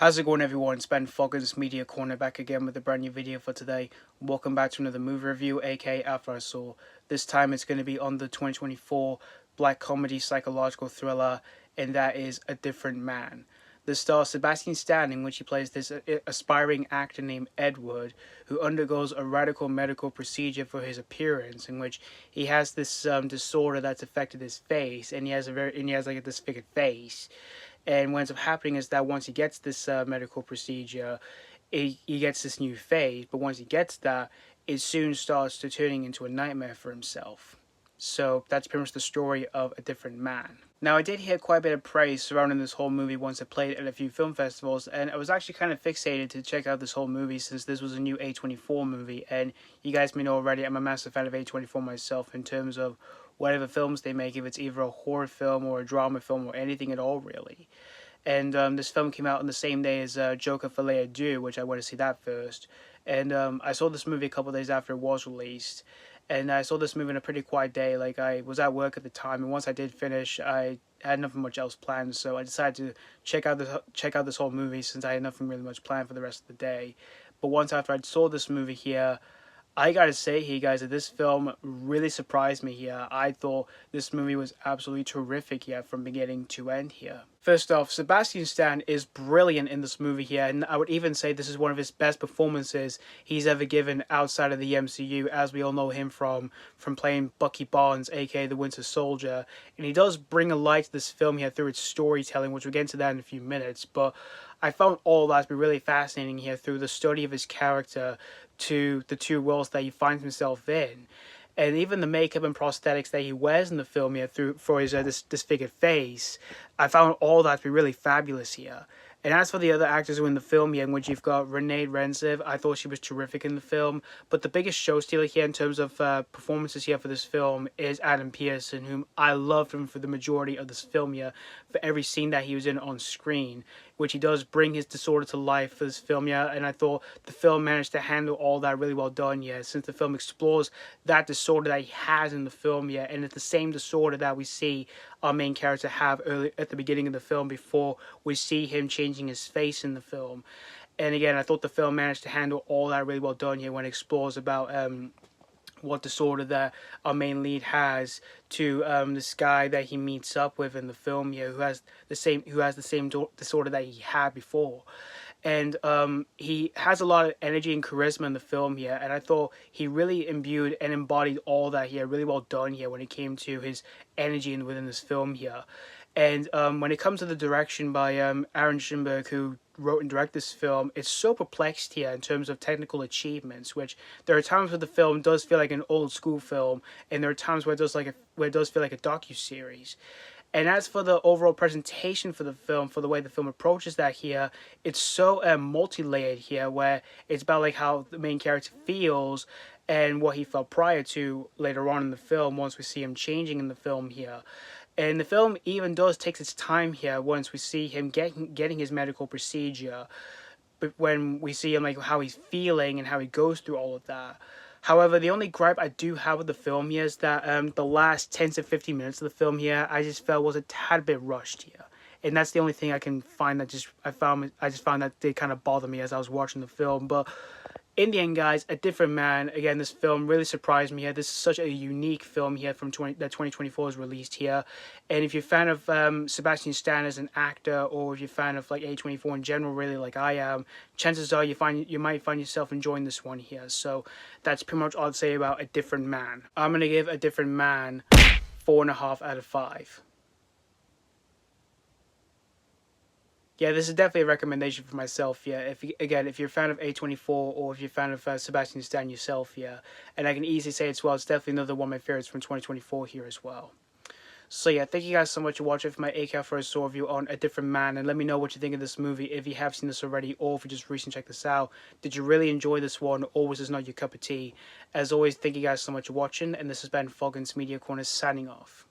How's it going, everyone? It's Ben Foggins, Media Corner, back again with a brand new video for today. Welcome back to another movie review, aka After I Saw. This time it's going to be on the 2024 black comedy psychological thriller, and that is A Different Man. This stars Sebastian Stan, in which he plays this aspiring actor named Edward, who undergoes a radical medical procedure for his appearance, in which he has this disorder that's affected his face, and he has like a disfigured face. And what ends up happening is that once he gets this medical procedure, he gets this new phase. But once he gets that, it soon starts to turning into a nightmare for himself. So that's pretty much the story of A Different Man. Now, I did hear quite a bit of praise surrounding this whole movie once I played at a few film festivals, and I was actually kind of fixated to check out this whole movie since this was a new A24 movie, and you guys may know already I'm a massive fan of A24 myself in terms of whatever films they make, if it's either a horror film or a drama film or anything at all, really. And this film came out on the same day as Joker Folie à Deux, which I went to see that first. And I saw this movie a couple of days after it was released. And I saw this movie in a pretty quiet day. Like, I was at work at the time, and once I did finish, I had nothing much else planned. So I decided to check out this whole movie since I had nothing really much planned for the rest of the day. But once after I saw this movie here, I gotta say here, guys, that this film really surprised me here. I thought this movie was absolutely terrific here from beginning to end here. First off, Sebastian Stan is brilliant in this movie here, and I would even say this is one of his best performances he's ever given outside of the MCU, as we all know him from playing Bucky Barnes, aka the Winter Soldier. And he does bring a light to this film here through its storytelling, which we'll get into that in a few minutes, but I found all that to be really fascinating here through the study of his character to the two worlds that he finds himself in. And even the makeup and prosthetics that he wears in the film here for his disfigured face, I found all that to be really fabulous here. And as for the other actors who are in the film here, in which you've got Renate, I thought she was terrific in the film. But the biggest show stealer here in terms of performances here for this film is Adam Pearson, whom I loved him for the majority of this film here, for every scene that he was in on screen, which he does bring his disorder to life for this film here. And I thought the film managed to handle all that really well done here, since the film explores that disorder that he has in the film here, and it's the same disorder that we see our main character have early at the beginning of the film before we see him changing his face in the film. And again, I thought the film managed to handle all that really well done here when it explores about what disorder that our main lead has to this guy that he meets up with in the film here, who has the same disorder that he had before. And he has a lot of energy and charisma in the film here, and I thought he really imbued and embodied all that here, really well done here when it came to his energy within this film here. And when it comes to the direction by Aaron Schimberg, who wrote and directed this film, it's so perplexed here in terms of technical achievements, which there are times where the film does feel like an old school film, and there are times where it does feel like a docu-series. And as for the overall presentation for the film, for the way the film approaches that here, it's so multi-layered here, where it's about like how the main character feels and what he felt prior to later on in the film, once we see him changing in the film here. And the film even does takes its time here once we see him getting his medical procedure, but when we see him like how he's feeling and how he goes through all of that. However, the only gripe I do have with the film here is that the last 10 to 15 minutes of the film here, I just felt was a tad bit rushed here. And that's the only thing I can find that I just found that did kind of bother me as I was watching the film. But in the end, guys, A Different Man, again, this film really surprised me here. This is such a unique film here that 2024 is released here. And if you're a fan of Sebastian Stan as an actor, or if you're a fan of like A24 in general, really like I am, chances are you might find yourself enjoying this one here. So that's pretty much all I'd say about A Different Man. I'm going to give A Different Man 4.5 out of 5. Yeah, this is definitely a recommendation for myself, yeah. If you're a fan of A24 or if you're a fan of Sebastian Stan yourself, yeah. And I can easily say it's definitely another one of my favorites from 2024 here as well. So yeah, thank you guys so much for watching for my ACAL First Saw review on A Different Man, and let me know what you think of this movie if you have seen this already or if you just recently checked this out. Did you really enjoy this one, or was this not your cup of tea? As always, thank you guys so much for watching, and this has been Foggins Media Corner signing off.